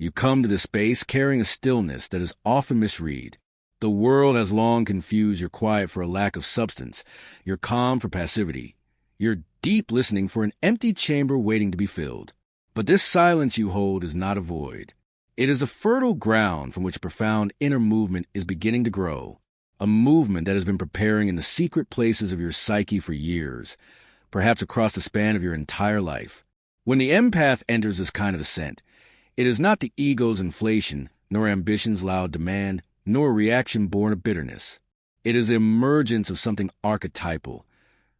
You come to this space carrying a stillness that is often misread. The world has long confused your quiet for a lack of substance, your calm for passivity, your deep listening for an empty chamber waiting to be filled. But this silence you hold is not a void. It is a fertile ground from which a profound inner movement is beginning to grow, a movement that has been preparing in the secret places of your psyche for years, perhaps across the span of your entire life. When the empath enters this kind of ascent, it is not the ego's inflation, nor ambition's loud demand, nor a reaction born of bitterness. It is the emergence of something archetypal,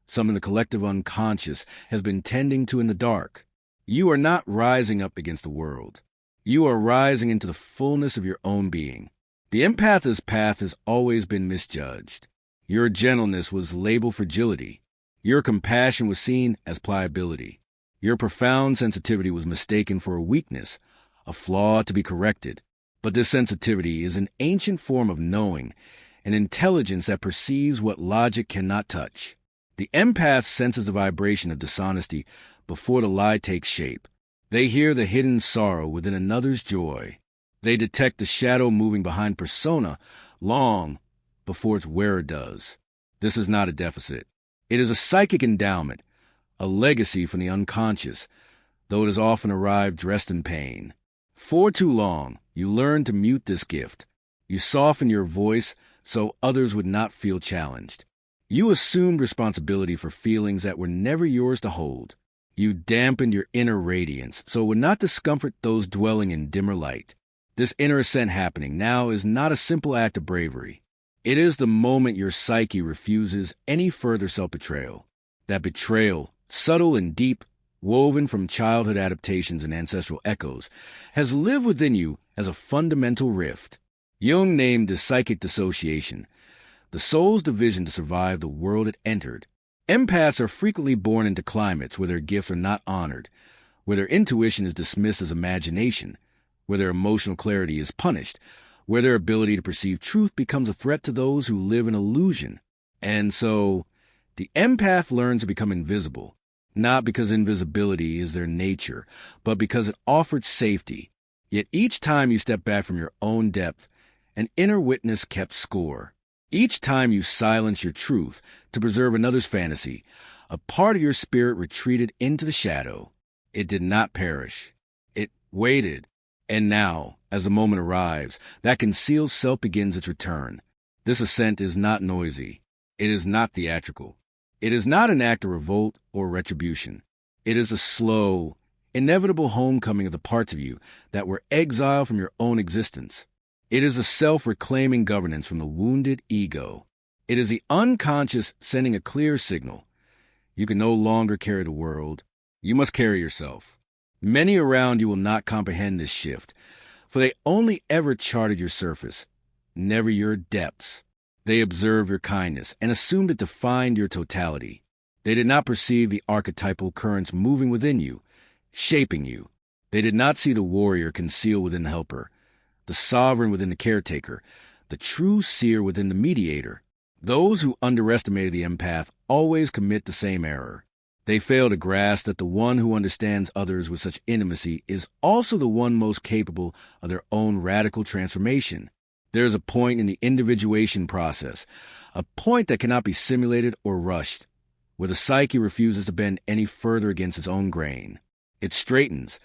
something the collective unconscious has been tending to in the dark. You are not rising up against the world. You are rising into the fullness of your own being. The empath's path has always been misjudged. Your gentleness was labeled fragility. Your compassion was seen as pliability. Your profound sensitivity was mistaken for a weakness, a flaw to be corrected. But this sensitivity is an ancient form of knowing, an intelligence that perceives what logic cannot touch. The empath senses the vibration of dishonesty before the lie takes shape. They hear the hidden sorrow within another's joy. They detect the shadow moving behind persona long before its wearer does. This is not a deficit. It is a psychic endowment, a legacy from the unconscious, though it has often arrived dressed in pain. For too long, you learned to mute this gift. You softened your voice so others would not feel challenged. You assumed responsibility for feelings that were never yours to hold. You dampened your inner radiance so it would not discomfort those dwelling in dimmer light. This inner ascent happening now is not a simple act of bravery. It is the moment your psyche refuses any further self-betrayal. That betrayal, subtle and deep, woven from childhood adaptations and ancestral echoes, has lived within you as a fundamental rift. Jung named this psychic dissociation, the soul's division to survive the world it entered. Empaths are frequently born into climates where their gifts are not honored, where their intuition is dismissed as imagination, where their emotional clarity is punished, where their ability to perceive truth becomes a threat to those who live in illusion. And so, the empath learns to become invisible, not because invisibility is their nature, but because it offered safety. Yet each time you step back from your own depth, an inner witness kept score. Each time you silence your truth to preserve another's fantasy, a part of your spirit retreated into the shadow. It did not perish. It waited. And now, as the moment arrives, that concealed self begins its return. This ascent is not noisy. It is not theatrical. It is not an act of revolt or retribution. It is a slow, inevitable homecoming of the parts of you that were exiled from your own existence. It is a self-reclaiming governance from the wounded ego. It is the unconscious sending a clear signal. You can no longer carry the world. You must carry yourself. Many around you will not comprehend this shift, for they only ever charted your surface, never your depths. They observed your kindness and assumed it defined your totality. They did not perceive the archetypal currents moving within you, shaping you. They did not see the warrior concealed within the helper, the sovereign within the caretaker, the true seer within the mediator. Those who underestimated the empath always commit the same error. They fail to grasp that the one who understands others with such intimacy is also the one most capable of their own radical transformation. There is a point in the individuation process, a point that cannot be simulated or rushed, where the psyche refuses to bend any further against its own grain. It straightens,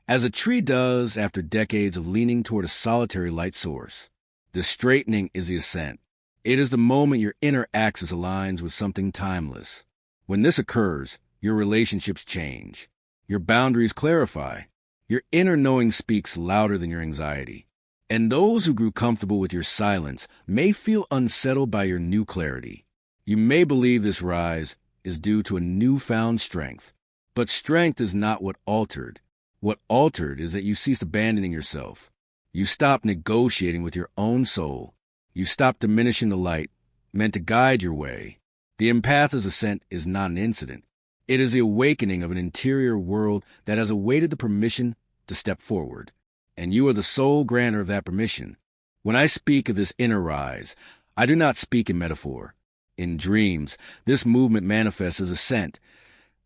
as a tree does after decades of leaning toward a solitary light source. This straightening is the ascent. It is the moment your inner axis aligns with something timeless. When this occurs, your relationships change. Your boundaries clarify. Your inner knowing speaks louder than your anxiety. And those who grew comfortable with your silence may feel unsettled by your new clarity. You may believe this rise is due to a newfound strength. But strength is not what altered. What altered is that you ceased abandoning yourself. You stopped negotiating with your own soul. You stopped diminishing the light meant to guide your way. The empath's ascent is not an incident. It is the awakening of an interior world that has awaited the permission to step forward. And you are the sole grantor of that permission. When I speak of this inner rise, I do not speak in metaphor. In dreams, this movement manifests as ascent,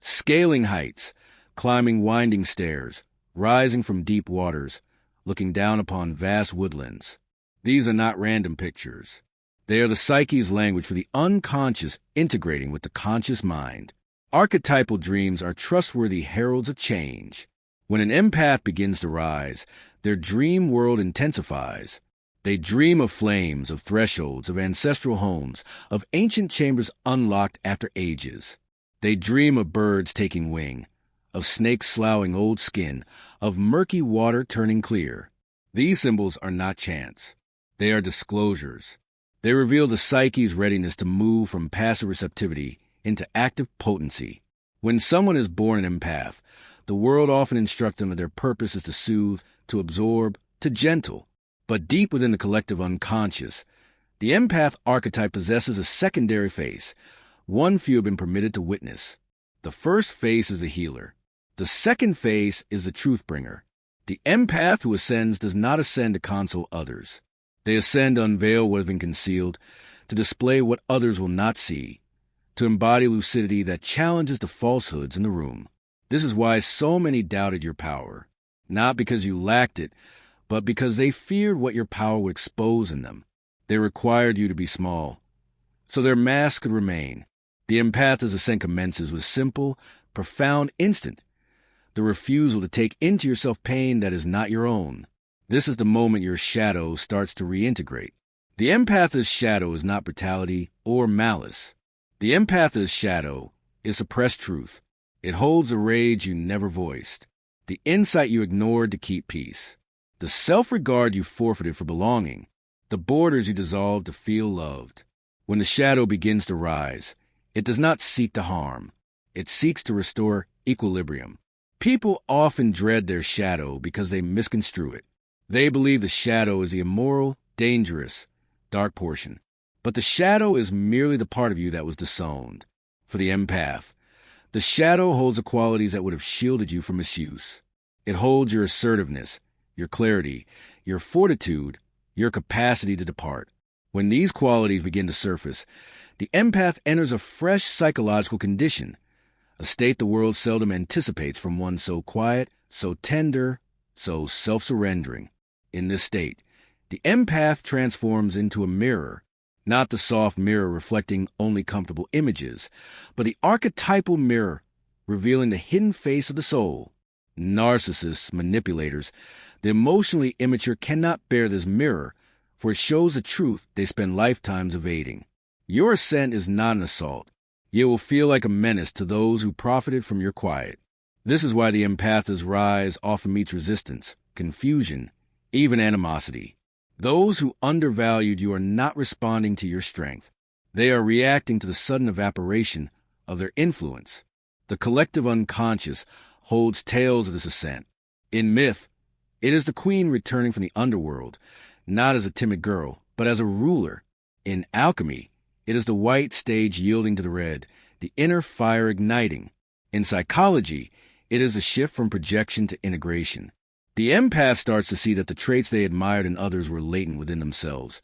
scaling heights, climbing winding stairs, rising from deep waters, looking down upon vast woodlands. These are not random pictures. They are the psyche's language for the unconscious integrating with the conscious mind. Archetypal dreams are trustworthy heralds of change. When an empath begins to rise, their dream world intensifies. They dream of flames, of thresholds, of ancestral homes, of ancient chambers unlocked after ages. They dream of birds taking wing, of snakes sloughing old skin, of murky water turning clear. These symbols are not chance. They are disclosures. They reveal the psyche's readiness to move from passive receptivity into active potency. When someone is born an empath, the world often instructs them that their purpose is to soothe, to absorb, to gentle. But deep within the collective unconscious, the empath archetype possesses a secondary face, one few have been permitted to witness. The first face is a healer. The second face is the truth-bringer. The empath who ascends does not ascend to console others. They ascend to unveil what has been concealed, to display what others will not see, to embody lucidity that challenges the falsehoods in the room. This is why so many doubted your power, not because you lacked it, but because they feared what your power would expose in them. They required you to be small, so their mask could remain. The empath's ascent commences with simple, profound instant, the refusal to take into yourself pain that is not your own. This is the moment your shadow starts to reintegrate. The empath's shadow is not brutality or malice. The empath's shadow is suppressed truth. It holds a rage you never voiced, the insight you ignored to keep peace, the self-regard you forfeited for belonging, the borders you dissolved to feel loved. When the shadow begins to rise, it does not seek to harm. It seeks to restore equilibrium. People often dread their shadow because they misconstrue it. They believe the shadow is the immoral, dangerous, dark portion. But the shadow is merely the part of you that was disowned. For the empath, the shadow holds the qualities that would have shielded you from misuse. It holds your assertiveness, your clarity, your fortitude, your capacity to depart. When these qualities begin to surface, the empath enters a fresh psychological condition, a state the world seldom anticipates from one so quiet, so tender, so self-surrendering. In this state, the empath transforms into a mirror, not the soft mirror reflecting only comfortable images, but the archetypal mirror revealing the hidden face of the soul. Narcissists, manipulators, the emotionally immature cannot bear this mirror, for it shows a truth they spend lifetimes evading. Your ascent is not an assault. You will feel like a menace to those who profited from your quiet. This is why the empath's rise often meets resistance, confusion, even animosity. Those who undervalued you are not responding to your strength. They are reacting to the sudden evaporation of their influence. The collective unconscious holds tales of this ascent. In myth, it is the queen returning from the underworld, not as a timid girl, but as a ruler. In alchemy, it is the white stage yielding to the red, the inner fire igniting. In psychology, it is a shift from projection to integration. The empath starts to see that the traits they admired in others were latent within themselves,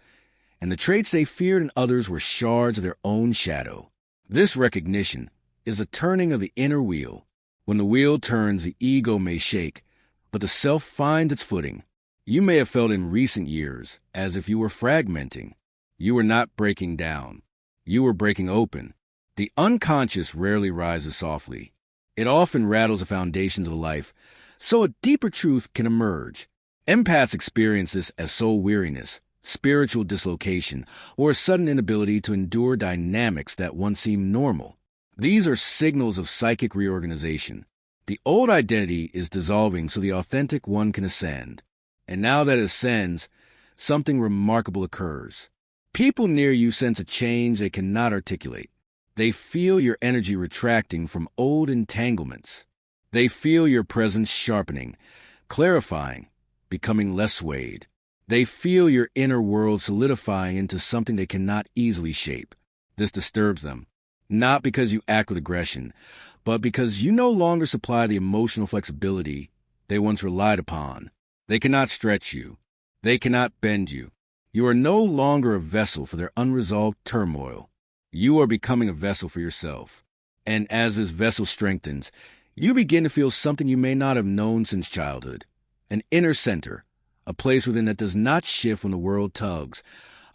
and the traits they feared in others were shards of their own shadow. This recognition is a turning of the inner wheel. When the wheel turns, the ego may shake, but the self finds its footing. You may have felt in recent years as if you were fragmenting. You were not breaking down. You were breaking open. The unconscious rarely rises softly. It often rattles the foundations of life, so a deeper truth can emerge. Empaths experience this as soul weariness, spiritual dislocation, or a sudden inability to endure dynamics that once seemed normal. These are signals of psychic reorganization. The old identity is dissolving so the authentic one can ascend. And now that it ascends, something remarkable occurs. People near you sense a change they cannot articulate. They feel your energy retracting from old entanglements. They feel your presence sharpening, clarifying, becoming less swayed. They feel your inner world solidifying into something they cannot easily shape. This disturbs them, not because you act with aggression, but because you no longer supply the emotional flexibility they once relied upon. They cannot stretch you. They cannot bend you. You are no longer a vessel for their unresolved turmoil. You are becoming a vessel for yourself. And as this vessel strengthens, you begin to feel something you may not have known since childhood, an inner center, a place within that does not shift when the world tugs,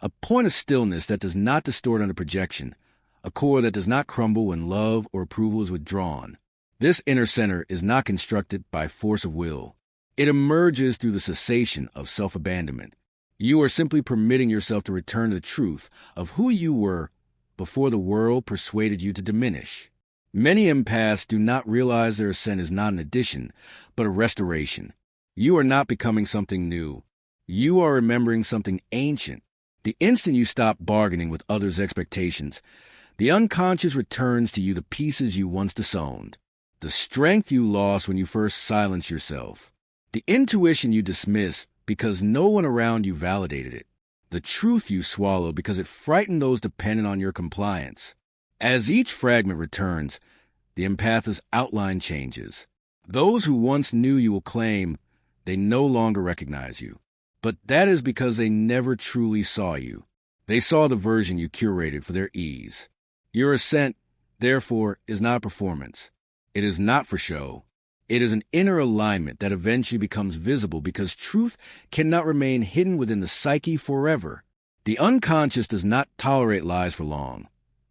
a point of stillness that does not distort under projection, a core that does not crumble when love or approval is withdrawn. This inner center is not constructed by force of will. It emerges through the cessation of self-abandonment. You are simply permitting yourself to return to the truth of who you were before the world persuaded you to diminish. Many empaths do not realize their ascent is not an addition, but a restoration. You are not becoming something new. You are remembering something ancient. The instant you stop bargaining with others' expectations, the unconscious returns to you the pieces you once disowned, the strength you lost when you first silenced yourself, the intuition you dismissed because no one around you validated it, the truth you swallowed because it frightened those dependent on your compliance. As each fragment returns, the empath's outline changes. Those who once knew you will claim they no longer recognize you. But that is because they never truly saw you. They saw the version you curated for their ease. Your ascent, therefore, is not a performance. It is not for show. It is an inner alignment that eventually becomes visible because truth cannot remain hidden within the psyche forever. The unconscious does not tolerate lies for long.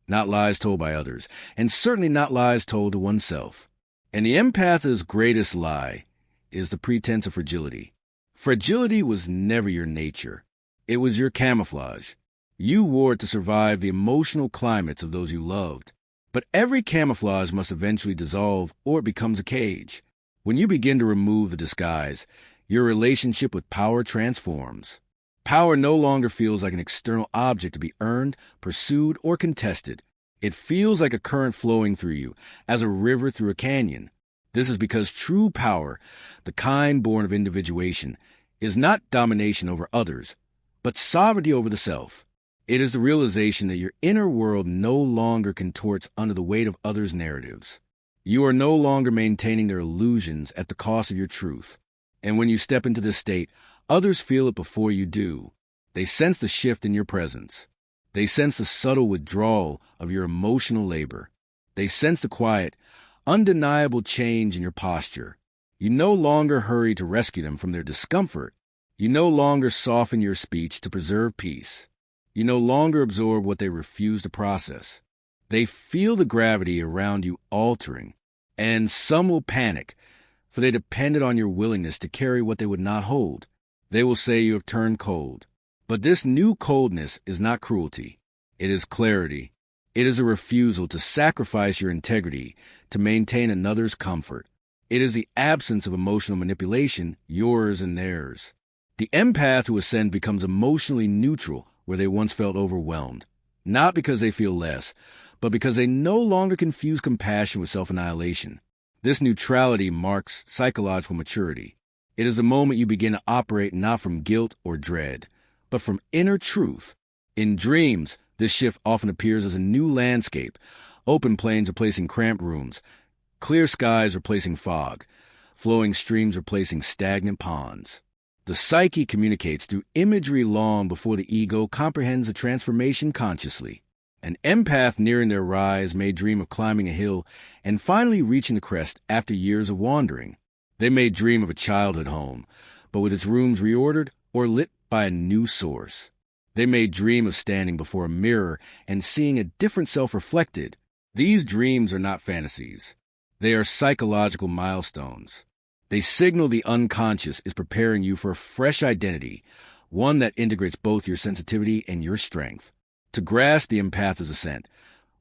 Not lies told by others, and certainly not lies told to oneself. And the empath's greatest lie is the pretense of fragility. Fragility was never your nature. It was your camouflage. You wore it to survive the emotional climates of those you loved. But every camouflage must eventually dissolve or it becomes a cage. When you begin to remove the disguise, your relationship with power transforms. Power no longer feels like an external object to be earned, pursued, or contested. It feels like a current flowing through you, as a river through a canyon. This is because true power, the kind born of individuation, is not domination over others, but sovereignty over the self. It is the realization that your inner world no longer contorts under the weight of others' narratives. You are no longer maintaining their illusions at the cost of your truth. And when you step into this state, others feel it before you do. They sense the shift in your presence. They sense the subtle withdrawal of your emotional labor. They sense the quiet, undeniable change in your posture. You no longer hurry to rescue them from their discomfort. You no longer soften your speech to preserve peace. You no longer absorb what they refuse to process. They feel the gravity around you altering, and some will panic, for they depended on your willingness to carry what they would not hold. They will say you have turned cold. But this new coldness is not cruelty. It is clarity. It is a refusal to sacrifice your integrity to maintain another's comfort. It is the absence of emotional manipulation, yours and theirs. The empath who ascends becomes emotionally neutral where they once felt overwhelmed, not because they feel less, but because they no longer confuse compassion with self-annihilation. This neutrality marks psychological maturity. It is the moment you begin to operate not from guilt or dread, but from inner truth. In dreams, this shift often appears as a new landscape, open plains replacing cramped rooms, clear skies replacing fog, flowing streams replacing stagnant ponds. The psyche communicates through imagery long before the ego comprehends the transformation consciously. An empath nearing their rise may dream of climbing a hill and finally reaching the crest after years of wandering. They may dream of a childhood home, but with its rooms reordered or lit by a new source. They may dream of standing before a mirror and seeing a different self reflected. These dreams are not fantasies. They are psychological milestones. They signal the unconscious is preparing you for a fresh identity, one that integrates both your sensitivity and your strength. To grasp the empath's ascent,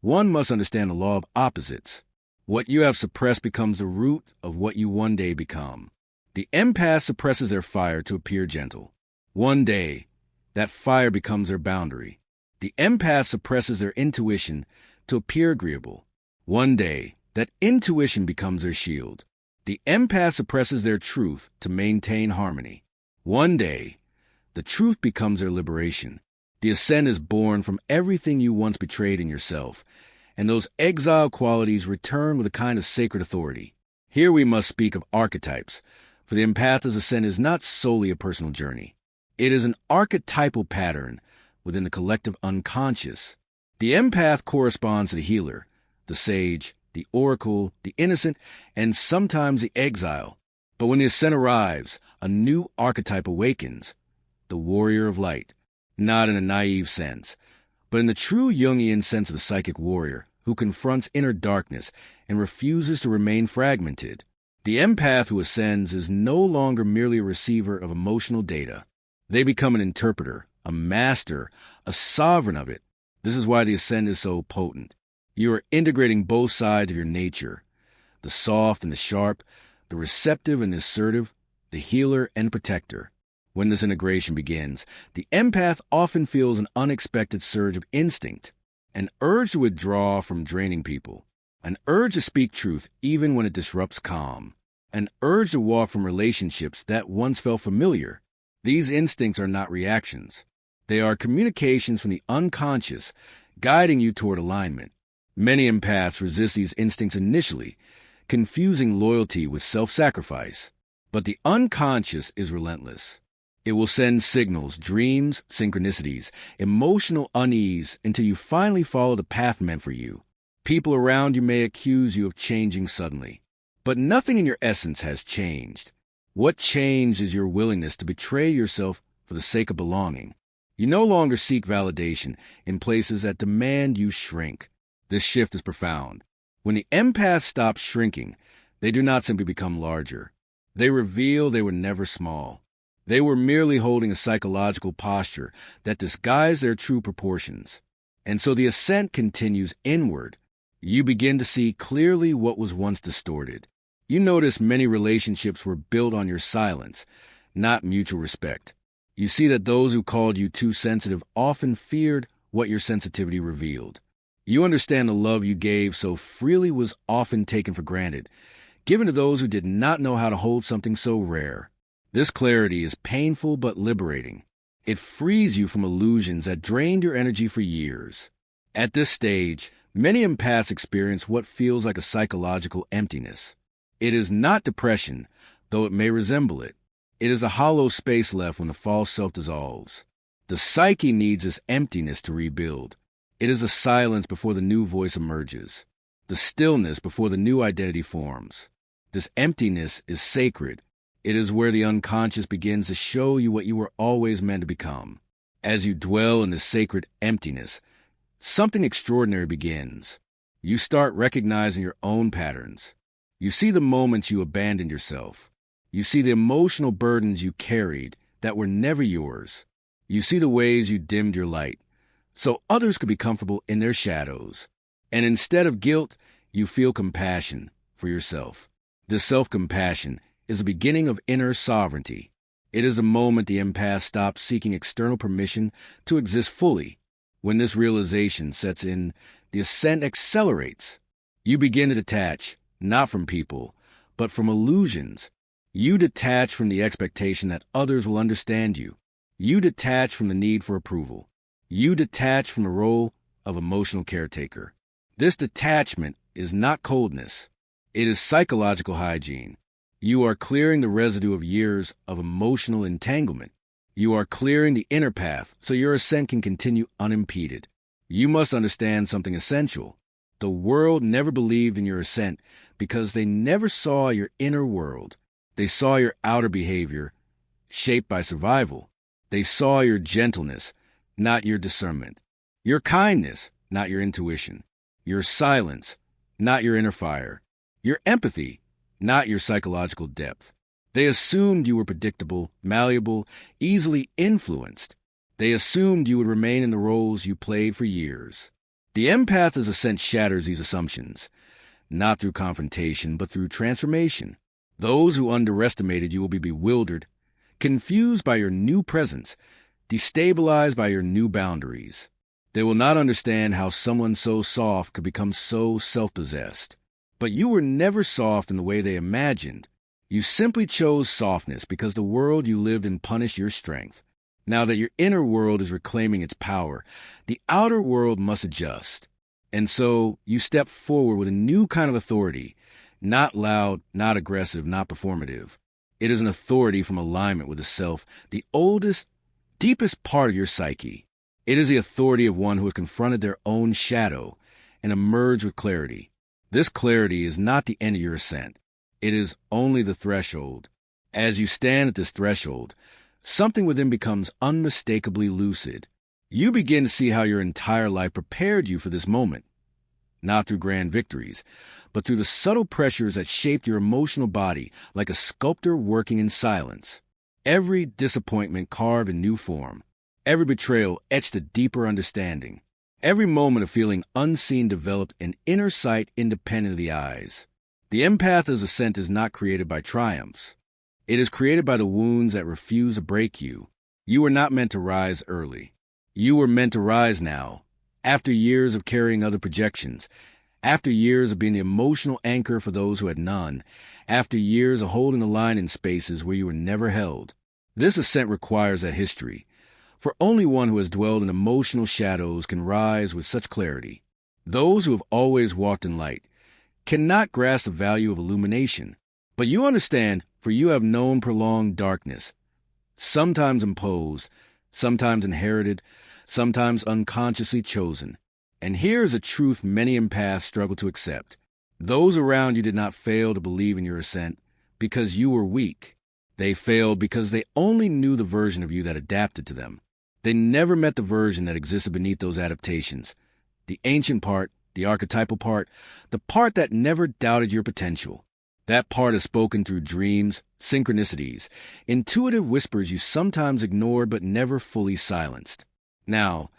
one must understand the law of opposites. What you have suppressed becomes the root of what you one day become. The empath suppresses their fire to appear gentle. One day, that fire becomes their boundary. The empath suppresses their intuition to appear agreeable. One day, that intuition becomes their shield. The empath suppresses their truth to maintain harmony. One day, the truth becomes their liberation. The ascent is born from everything you once betrayed in yourself, and those exiled qualities return with a kind of sacred authority. Here we must speak of archetypes, for the empath's ascent is not solely a personal journey. It is an archetypal pattern within the collective unconscious. The empath corresponds to the healer, the sage, the oracle, the innocent, and sometimes the exile. But when the ascent arrives, a new archetype awakens, the warrior of light, not in a naive sense, but in the true Jungian sense of the psychic warrior who confronts inner darkness and refuses to remain fragmented. The empath who ascends is no longer merely a receiver of emotional data. They become an interpreter, a master, a sovereign of it. This is why the ascent is so potent. You are integrating both sides of your nature, the soft and the sharp, the receptive and the assertive, the healer and protector. When this integration begins, the empath often feels an unexpected surge of instinct, an urge to withdraw from draining people, an urge to speak truth even when it disrupts calm, an urge to walk from relationships that once felt familiar. These instincts are not reactions. They are communications from the unconscious, guiding you toward alignment. Many empaths resist these instincts initially, confusing loyalty with self-sacrifice. But the unconscious is relentless. It will send signals, dreams, synchronicities, emotional unease until you finally follow the path meant for you. People around you may accuse you of changing suddenly, but nothing in your essence has changed. What changed is your willingness to betray yourself for the sake of belonging. You no longer seek validation in places that demand you shrink. This shift is profound. When the empath stops shrinking, they do not simply become larger. They reveal they were never small. They were merely holding a psychological posture that disguised their true proportions. And so the ascent continues inward. You begin to see clearly what was once distorted. You notice many relationships were built on your silence, not mutual respect. You see that those who called you too sensitive often feared what your sensitivity revealed. You understand the love you gave so freely was often taken for granted, given to those who did not know how to hold something so rare. This clarity is painful but liberating. It frees you from illusions that drained your energy for years. At this stage, many empaths experience what feels like a psychological emptiness. It is not depression, though it may resemble it. It is a hollow space left when the false self dissolves. The psyche needs this emptiness to rebuild. It is a silence before the new voice emerges, the stillness before the new identity forms. This emptiness is sacred. It is where the unconscious begins to show you what you were always meant to become. As you dwell in this sacred emptiness, something extraordinary begins. You start recognizing your own patterns. You see the moments you abandoned yourself. You see the emotional burdens you carried that were never yours. You see the ways you dimmed your light, so others could be comfortable in their shadows. And instead of guilt, you feel compassion for yourself. This self-compassion is the beginning of inner sovereignty. It is the moment the empath stops seeking external permission to exist fully. When this realization sets in, the ascent accelerates. You begin to detach, not from people, but from illusions. You detach from the expectation that others will understand you. You detach from the need for approval. You detach from the role of emotional caretaker. This detachment is not coldness. It is psychological hygiene. You are clearing the residue of years of emotional entanglement. You are clearing the inner path so your ascent can continue unimpeded. You must understand something essential. The world never believed in your ascent because they never saw your inner world. They saw your outer behavior, shaped by survival. They saw your gentleness, not your discernment. Your kindness, not your intuition. Your silence, not your inner fire. Your empathy, not your psychological depth. They assumed you were predictable, malleable, easily influenced. They assumed you would remain in the roles you played for years. The empath's ascent shatters these assumptions, not through confrontation, but through transformation. Those who underestimated you will be bewildered, confused by your new presence, destabilized by your new boundaries. They will not understand how someone so soft could become so self-possessed. But you were never soft in the way they imagined. You simply chose softness because the world you lived in punished your strength. Now that your inner world is reclaiming its power, the outer world must adjust. And so you step forward with a new kind of authority, not loud, not aggressive, not performative. It is an authority from alignment with the self, the oldest, deepest part of your psyche. It is the authority of one who has confronted their own shadow and emerged with clarity. This clarity is not the end of your ascent. It is only the threshold. As you stand at this threshold, something within becomes unmistakably lucid. You begin to see how your entire life prepared you for this moment, not through grand victories, but through the subtle pressures that shaped your emotional body like a sculptor working in silence. Every disappointment carved a new form. Every betrayal etched a deeper understanding. Every moment of feeling unseen developed an inner sight independent of the eyes. The empath's ascent is not created by triumphs. It is created by the wounds that refuse to break you. You were not meant to rise early. You were meant to rise now, after years of carrying other projections, after years of being the emotional anchor for those who had none, after years of holding the line in spaces where you were never held. This ascent requires that history, for only one who has dwelled in emotional shadows can rise with such clarity. Those who have always walked in light cannot grasp the value of illumination, but you understand, for you have known prolonged darkness, sometimes imposed, sometimes inherited, sometimes unconsciously chosen. And here is a truth many empaths struggle to accept. Those around you did not fail to believe in your ascent because you were weak. They failed because they only knew the version of you that adapted to them. They never met the version that existed beneath those adaptations. The ancient part, the archetypal part, the part that never doubted your potential. That part is spoken through dreams, synchronicities, intuitive whispers you sometimes ignored but never fully silenced. Now,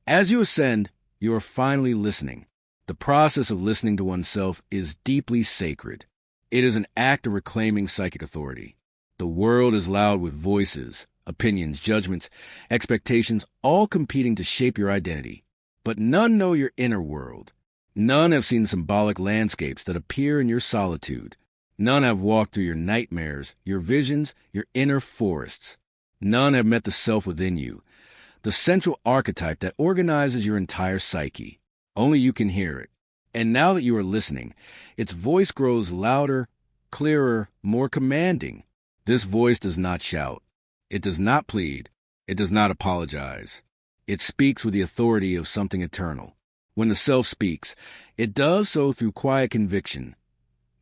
as you ascend, you are finally listening. The process of listening to oneself is deeply sacred. It is an act of reclaiming psychic authority. The world is loud with voices, opinions, judgments, expectations, all competing to shape your identity. But none know your inner world. None have seen symbolic landscapes that appear in your solitude. None have walked through your nightmares, your visions, your inner forests. None have met the self within you, the central archetype that organizes your entire psyche. Only you can hear it. And now that you are listening, its voice grows louder, clearer, more commanding. This voice does not shout. It does not plead. It does not apologize. It speaks with the authority of something eternal. When the self speaks, it does so through quiet conviction.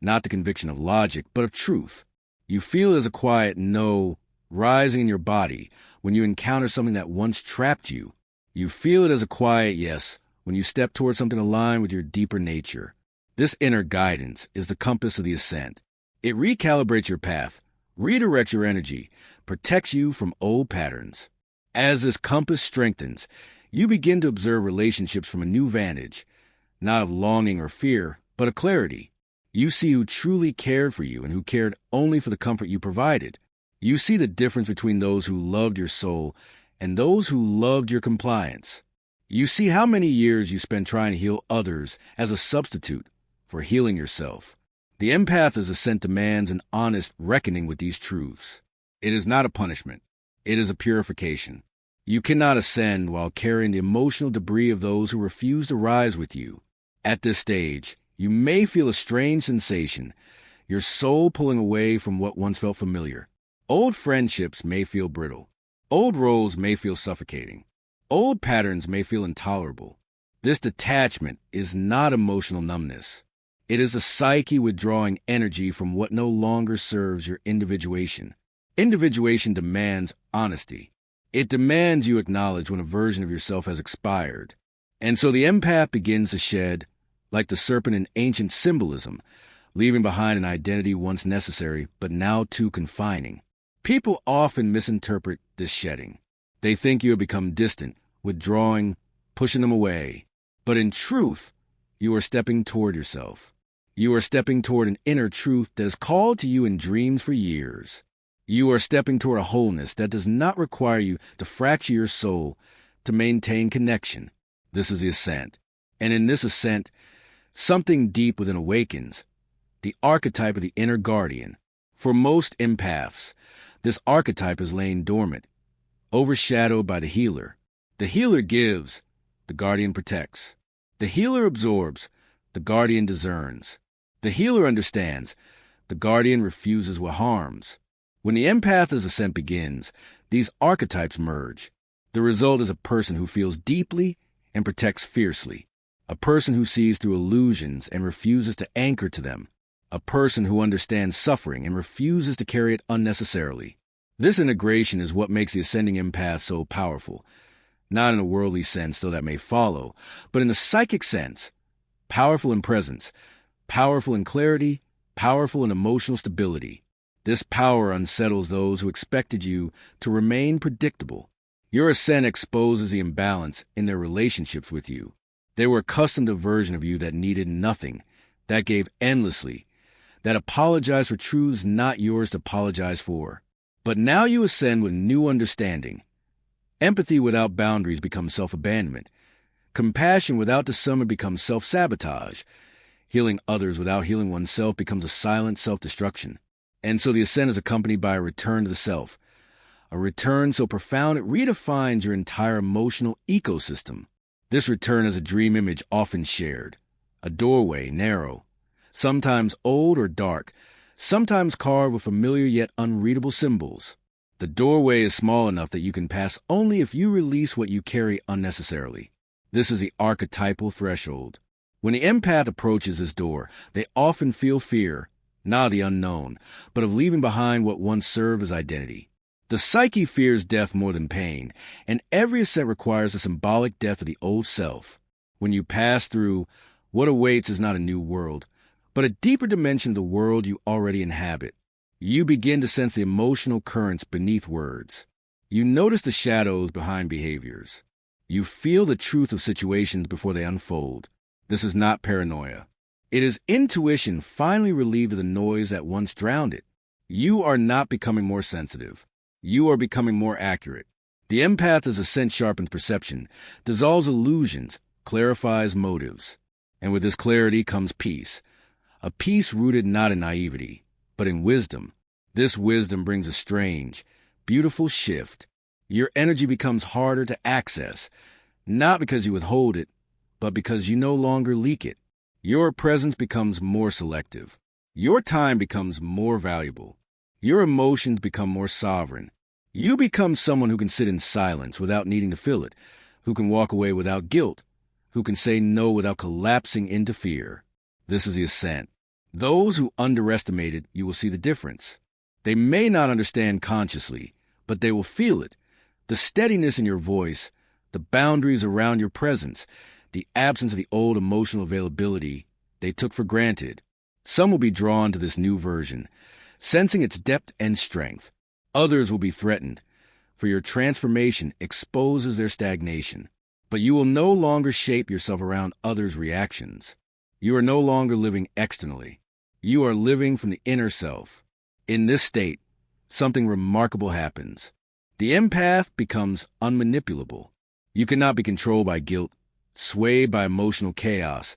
Not the conviction of logic, but of truth. You feel as a quiet no rising in your body when you encounter something that once trapped you. You feel it as a quiet yes when you step towards something aligned with your deeper nature. This inner guidance is the compass of the ascent. It recalibrates your path, redirects your energy, protects you from old patterns. As this compass strengthens, you begin to observe relationships from a new vantage, not of longing or fear, but of clarity. You see who truly cared for you and who cared only for the comfort you provided. You see the difference between those who loved your soul and those who loved your compliance. You see how many years you spent trying to heal others as a substitute for healing yourself. The empath's ascent demands an honest reckoning with these truths. It is not a punishment. It is a purification. You cannot ascend while carrying the emotional debris of those who refuse to rise with you. At this stage, you may feel a strange sensation, your soul pulling away from what once felt familiar. Old friendships may feel brittle. Old roles may feel suffocating. Old patterns may feel intolerable. This detachment is not emotional numbness. It is the psyche withdrawing energy from what no longer serves your individuation. Individuation demands honesty. It demands you acknowledge when a version of yourself has expired. And so the empath begins to shed, like the serpent in ancient symbolism, leaving behind an identity once necessary but now too confining. People often misinterpret this shedding. They think you have become distant, withdrawing, pushing them away. But in truth, you are stepping toward yourself. You are stepping toward an inner truth that has called to you in dreams for years. You are stepping toward a wholeness that does not require you to fracture your soul to maintain connection. This is the ascent. And in this ascent, something deep within awakens, the archetype of the inner guardian. For most empaths, this archetype is laying dormant, overshadowed by the healer. The healer gives, the guardian protects. The healer absorbs, the guardian discerns. The healer understands, the guardian refuses what harms. When the empath's ascent begins, these archetypes merge. The result is a person who feels deeply and protects fiercely, a person who sees through illusions and refuses to anchor to them, a person who understands suffering and refuses to carry it unnecessarily. This integration is what makes the ascending empath so powerful, not in a worldly sense, though that may follow, but in the psychic sense. Powerful in presence, powerful in clarity, powerful in emotional stability. This power unsettles those who expected you to remain predictable. Your ascent exposes the imbalance in their relationships with you. They were accustomed to a version of you that needed nothing, that gave endlessly, that apologized for truths not yours to apologize for. But now you ascend with new understanding. Empathy without boundaries becomes self-abandonment. Compassion without discernment becomes self-sabotage. Healing others without healing oneself becomes a silent self-destruction. And so the ascent is accompanied by a return to the self. A return so profound it redefines your entire emotional ecosystem. This return is a dream image often shared. A doorway, narrow, sometimes old or dark, sometimes carved with familiar yet unreadable symbols. The doorway is small enough that you can pass only if you release what you carry unnecessarily. This is the archetypal threshold. When the empath approaches this door, they often feel fear, not of the unknown, but of leaving behind what once served as identity. The psyche fears death more than pain, and every ascent requires a symbolic death of the old self. When you pass through, what awaits is not a new world, but a deeper dimension of the world you already inhabit. You begin to sense the emotional currents beneath words. You notice the shadows behind behaviors. You feel the truth of situations before they unfold. This is not paranoia. It is intuition finally relieved of the noise that once drowned it. You are not becoming more sensitive. You are becoming more accurate. The empath, as ascent sharpens perception, dissolves illusions, clarifies motives. And with this clarity comes peace. A peace rooted not in naivety, but in wisdom. This wisdom brings a strange, beautiful shift. Your energy becomes harder to access, not because you withhold it, but because you no longer leak it. Your presence becomes more selective. Your time becomes more valuable. Your emotions become more sovereign. You become someone who can sit in silence without needing to fill it, who can walk away without guilt, who can say no without collapsing into fear. This is the ascent. Those who underestimate it, you will see the difference. They may not understand consciously, but they will feel it. The steadiness in your voice, the boundaries around your presence, the absence of the old emotional availability they took for granted. Some will be drawn to this new version, sensing its depth and strength. Others will be threatened, for your transformation exposes their stagnation. But you will no longer shape yourself around others' reactions. You are no longer living externally. You are living from the inner self. In this state, something remarkable happens. The empath becomes unmanipulable. You cannot be controlled by guilt, swayed by emotional chaos,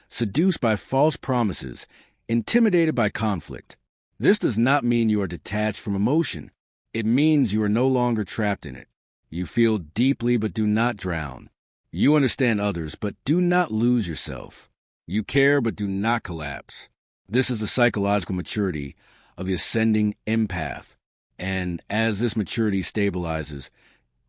seduced by false promises, intimidated by conflict. This does not mean you are detached from emotion. It means you are no longer trapped in it. You feel deeply but do not drown. You understand others but do not lose yourself. You care but do not collapse. This is the psychological maturity of the ascending empath. And as this maturity stabilizes,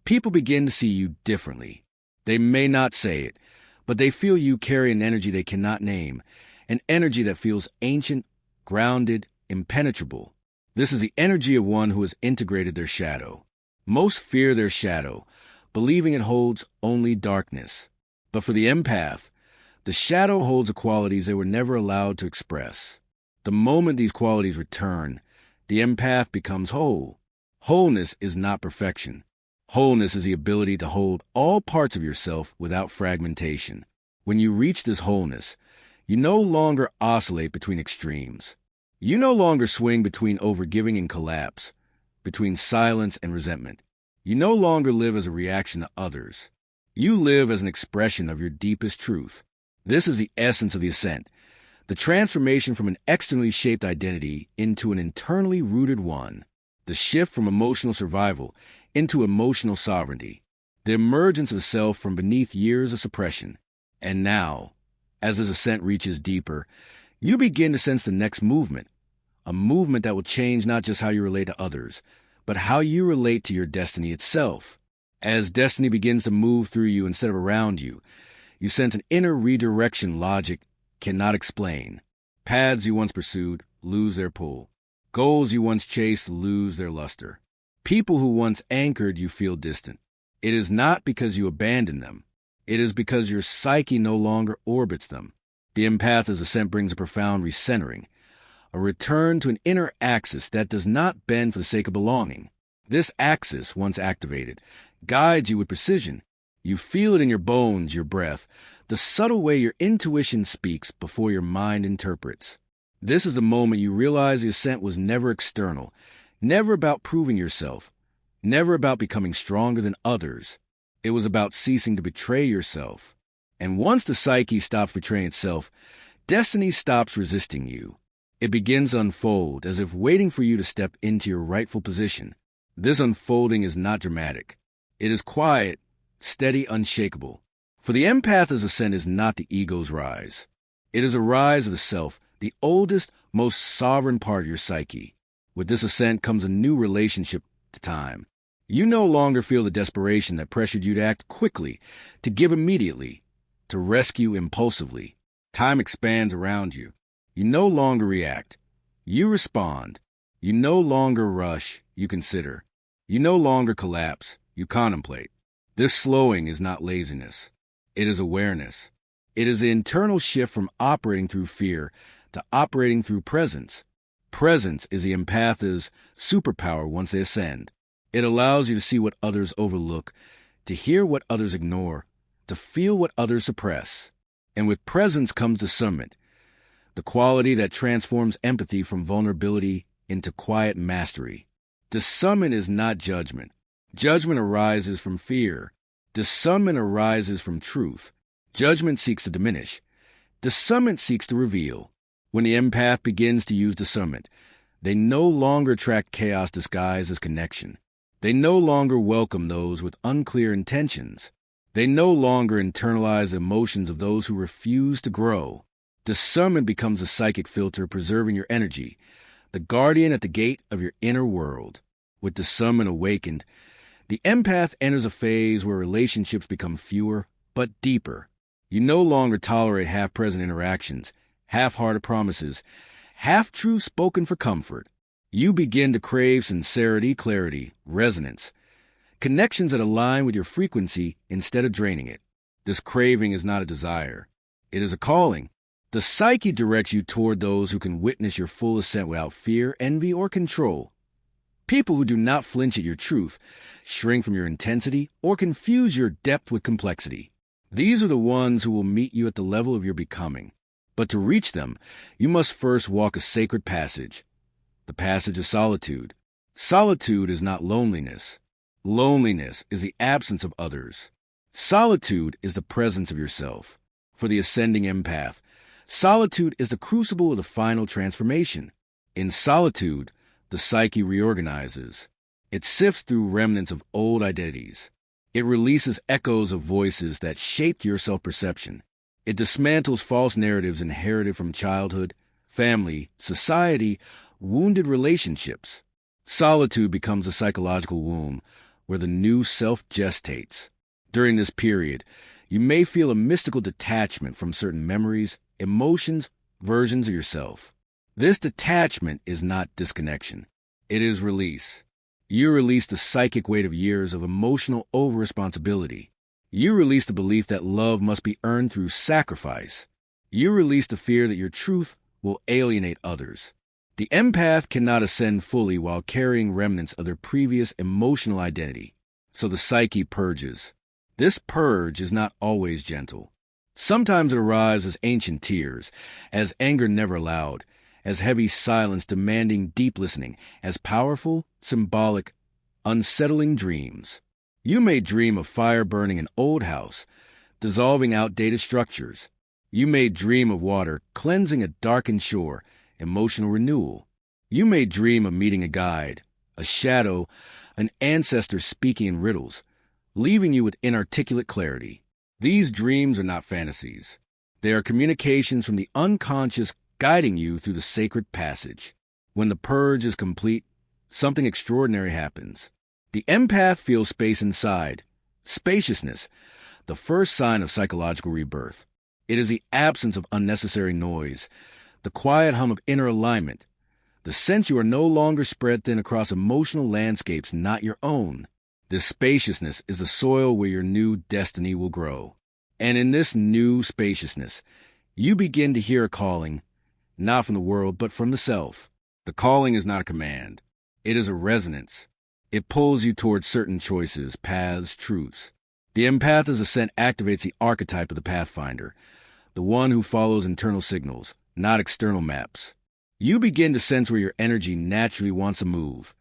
people begin to see you differently. They may not say it, but they feel you carry an energy they cannot name, an energy that feels ancient, grounded, impenetrable. This is the energy of one who has integrated their shadow. Most fear their shadow, believing it holds only darkness. But for the empath, the shadow holds the qualities they were never allowed to express. The moment these qualities return, the empath becomes whole. Wholeness is not perfection. Wholeness is the ability to hold all parts of yourself without fragmentation. When you reach this wholeness, you no longer oscillate between extremes. You no longer swing between overgiving and collapse, between silence and resentment. You no longer live as a reaction to others. You live as an expression of your deepest truth. This is the essence of the ascent, the transformation from an externally shaped identity into an internally rooted one, the shift from emotional survival into emotional sovereignty, the emergence of the self from beneath years of suppression. And now, as this ascent reaches deeper, you begin to sense the next movement, a movement that will change not just how you relate to others, but how you relate to your destiny itself. As destiny begins to move through you instead of around you, you sense an inner redirection logic cannot explain. Paths you once pursued lose their pull. Goals you once chased lose their luster. People who once anchored you feel distant. It is not because you abandoned them. It is because your psyche no longer orbits them. The empath's ascent brings a profound recentering, a return to an inner axis that does not bend for the sake of belonging. This axis, once activated, guides you with precision. You feel it in your bones, your breath, the subtle way your intuition speaks before your mind interprets. This is the moment you realize the ascent was never external, never about proving yourself, never about becoming stronger than others. It was about ceasing to betray yourself. And once the psyche stops betraying itself, destiny stops resisting you. It begins to unfold as if waiting for you to step into your rightful position. This unfolding is not dramatic. It is quiet, steady, unshakable. For the empath's ascent is not the ego's rise. It is a rise of the self, the oldest, most sovereign part of your psyche. With this ascent comes a new relationship to time. You no longer feel the desperation that pressured you to act quickly, to give immediately, to rescue impulsively. Time expands around you. You no longer react. You respond. You no longer rush. You consider. You no longer collapse. You contemplate. This slowing is not laziness. It is awareness. It is the internal shift from operating through fear to operating through presence. Presence is the empath's superpower once they ascend. It allows you to see what others overlook, to hear what others ignore, to feel what others suppress. And with presence comes discernment, the quality that transforms empathy from vulnerability into quiet mastery. Discernment is not judgment. Judgment arises from fear. Discernment arises from truth. Judgment seeks to diminish. Discernment seeks to reveal. When the empath begins to use discernment, they no longer attract chaos disguised as connection. They no longer welcome those with unclear intentions. They no longer internalize the emotions of those who refuse to grow. Discernment becomes a psychic filter preserving your energy, the guardian at the gate of your inner world. With discernment awakened, the empath enters a phase where relationships become fewer but deeper. You no longer tolerate half-present interactions, half-hearted promises, half-truths spoken for comfort. You begin to crave sincerity, clarity, resonance, connections that align with your frequency instead of draining it. This craving is not a desire. It is a calling. The psyche directs you toward those who can witness your full ascent without fear, envy, or control. People who do not flinch at your truth, shrink from your intensity, or confuse your depth with complexity. These are the ones who will meet you at the level of your becoming. But to reach them, you must first walk a sacred passage, the passage of solitude. Solitude is not loneliness. Loneliness is the absence of others. Solitude is the presence of yourself. For the ascending empath, solitude is the crucible of the final transformation. In solitude, the psyche reorganizes. It sifts through remnants of old identities. It releases echoes of voices that shaped your self-perception. It dismantles false narratives inherited from childhood, family, society, wounded relationships. Solitude becomes a psychological womb where the new self gestates. During this period, you may feel a mystical detachment from certain memories, emotions, versions of yourself. This detachment is not disconnection. It is release. You release the psychic weight of years of emotional over-responsibility. You release the belief that love must be earned through sacrifice. You release the fear that your truth will alienate others. The empath cannot ascend fully while carrying remnants of their previous emotional identity, so the psyche purges. This purge is not always gentle. Sometimes it arrives as ancient tears, as anger never allowed, as heavy silence demanding deep listening, as powerful, symbolic, unsettling dreams. You may dream of fire burning an old house, dissolving outdated structures. You may dream of water cleansing a darkened shore, emotional renewal. You may dream of meeting a guide, a shadow, an ancestor speaking in riddles, leaving you with inarticulate clarity. These dreams are not fantasies. They are communications from the unconscious guiding you through the sacred passage. When the purge is complete, something extraordinary happens. The empath feels space inside, spaciousness, the first sign of psychological rebirth. It is the absence of unnecessary noise, the quiet hum of inner alignment, the sense you are no longer spread thin across emotional landscapes not your own. This spaciousness is the soil where your new destiny will grow. And in this new spaciousness, you begin to hear a calling, not from the world, but from the self. The calling is not a command. It is a resonance. It pulls you towards certain choices, paths, truths. The empath's ascent activates the archetype of the pathfinder, the one who follows internal signals, not external maps. You begin to sense where your energy naturally wants to move,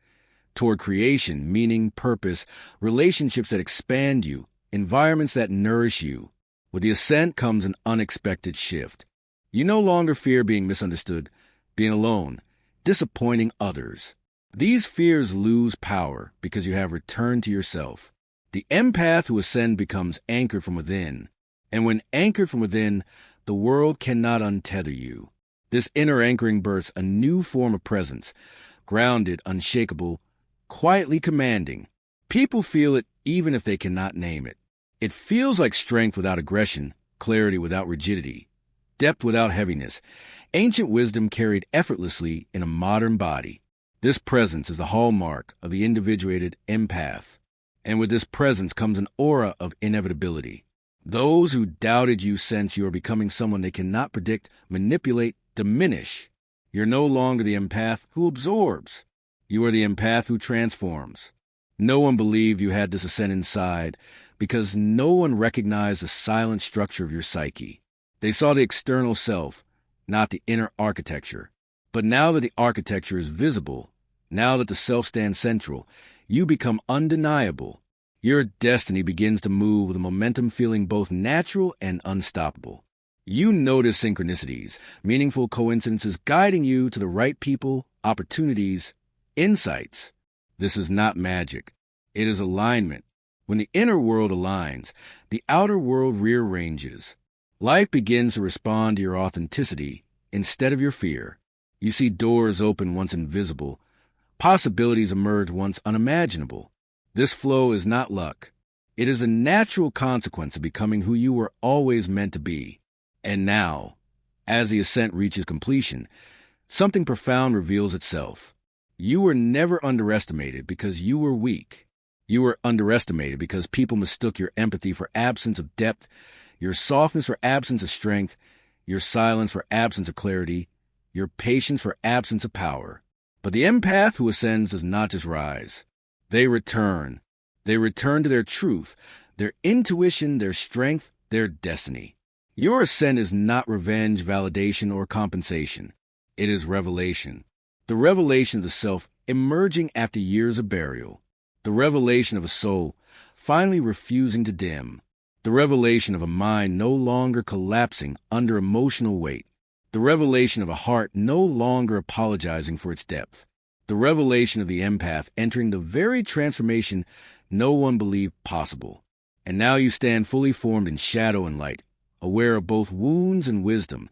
toward creation, meaning, purpose, relationships that expand you, environments that nourish you. With the ascent comes an unexpected shift. You no longer fear being misunderstood, being alone, disappointing others. These fears lose power because you have returned to yourself. The empath who ascends becomes anchored from within, and when anchored from within, the world cannot untether you. This inner anchoring births a new form of presence, grounded, unshakable, quietly commanding. People feel it even if they cannot name it. It feels like strength without aggression, clarity without rigidity, depth without heaviness, ancient wisdom carried effortlessly in a modern body. This presence is the hallmark of the individuated empath, and with this presence comes an aura of inevitability. Those who doubted you sense you are becoming someone they cannot predict, manipulate, diminish. You're no longer the empath who absorbs. You are the empath who transforms. No one believed you had this ascent inside because no one recognized the silent structure of your psyche. They saw the external self, not the inner architecture. But now that the architecture is visible, now that the self stands central, you become undeniable. Your destiny begins to move with a momentum feeling both natural and unstoppable. You notice synchronicities, meaningful coincidences guiding you to the right people, opportunities, insights. This is not magic. It is alignment. When the inner world aligns, the outer world rearranges. Life begins to respond to your authenticity instead of your fear. You see doors open once invisible, possibilities emerge once unimaginable. This flow is not luck. It is a natural consequence of becoming who you were always meant to be. And now, as the ascent reaches completion, something profound reveals itself. You were never underestimated because you were weak. You were underestimated because people mistook your empathy for absence of depth, your softness for absence of strength, your silence for absence of clarity, your patience for absence of power. But the empath who ascends does not just rise. They return. They return to their truth, their intuition, their strength, their destiny. Your ascent is not revenge, validation, or compensation. It is revelation. The revelation of the self emerging after years of burial. The revelation of a soul finally refusing to dim. The revelation of a mind no longer collapsing under emotional weight. The revelation of a heart no longer apologizing for its depth. The revelation of the empath entering the very transformation no one believed possible. And now you stand fully formed in shadow and light, aware of both wounds and wisdom,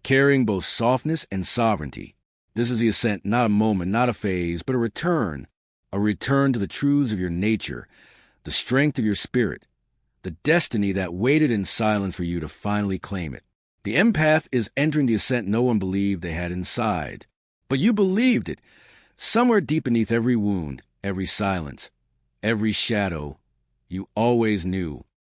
carrying both softness and sovereignty. This is the ascent, not a moment, not a phase, but a return to the truths of your nature, the strength of your spirit, the destiny that waited in silence for you to finally claim it. The empath is entering the ascent no one believed they had inside. But you believed it. Somewhere deep beneath every wound, every silence, every shadow, you always knew.